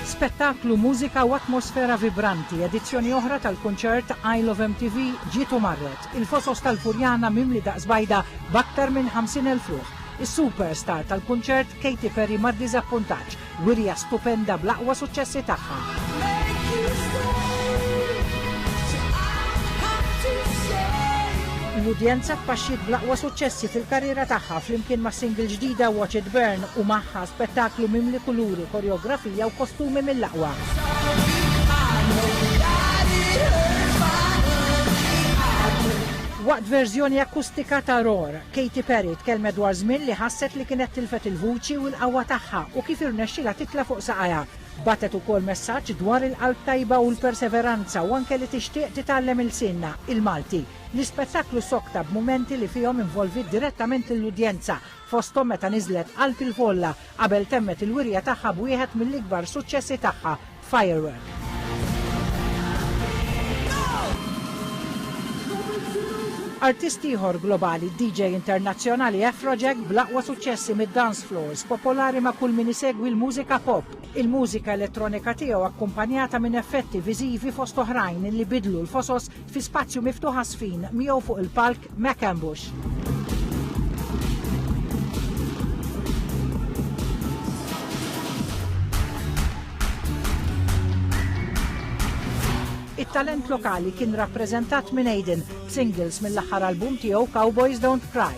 Spettaklu mużika u atmosfera vibranti, edizzjoni oħra tal-kunċert Isle of MTV ġietu marret. Il-fosos tal-Furjana mimli daqsbajda b'aktar minn 50,000 ruħ. Is-superstar tal-kunċert Katy Perry ma ddiżappuntax, wirja stupenda bl-aqwa suċċessi tagħha. L-udjenza tpaxxiet bl-aqwa suċċessi fil-karriera tagħha flimkien ma' single ġdida Watch It Burn u magħha spettaklu mimli kuluri, koreografija u kostumi mill-aqwa. Waqt verżjoni akustika ta' Roar, Katy Perry tkellmet dwar żmien li ħasset li kienet tilfet il-vuċi u l-qawwa tagħha u kif irnexxilha titla' fuq saqajha. Batet ukoll messaġġ dwar il-qalb tajba u l-perseveranza u anke li tixtieq titgħallem il-sinna, il-Malti. L-ispettaklu sokta b'mumenti li fihom involvit direttament l-udjenza fosthom meta niżlet qalb il-folla qabel temmet il-wirja tagħha b'wieħed mill-ikbar suċċessi tagħha, Firework. Artisti ieħor globali, DJ internazzjonali Afrojack bl-aqwa suċċessi mid-dance floors, popolari ma' kull min isegwi l-mużika pop. Il-mużika elettronika tiegħu akkumpanjata minn effetti viżivi fost oħrajn li bidlu l-fosos fi spazju miftuħ sfin miegħu fuq il-palk Macambush. Il-talent lokali kien rappreżentat minn Aiden, singles mill-aħħar album tiegħu Cowboys Don't Cry.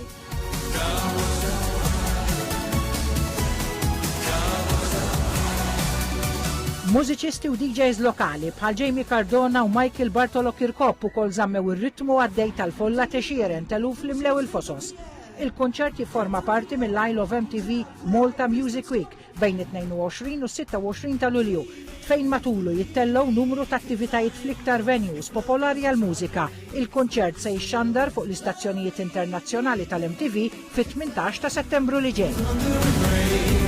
Mużiċisti u DJs lokali bħal Jamie Cardona u Michael Bartolo Kirkop ukoll żammew ir-ritmu għaddej tal-folla texieren teluf li mlew il-fosos. Il-konċert jifforma parti mill-Isle of MTV Malta Music Week bejn it-22 u 26 ta' Lulju, fejn matulu jittellaw numru ta' attivitajiet fl-iktar venues popolari għal-mużika. Il-konċert se jixxandar fuq l-istazzjonijiet internazzjonali tal-MTV fit-18 ta' Settembru li ġej.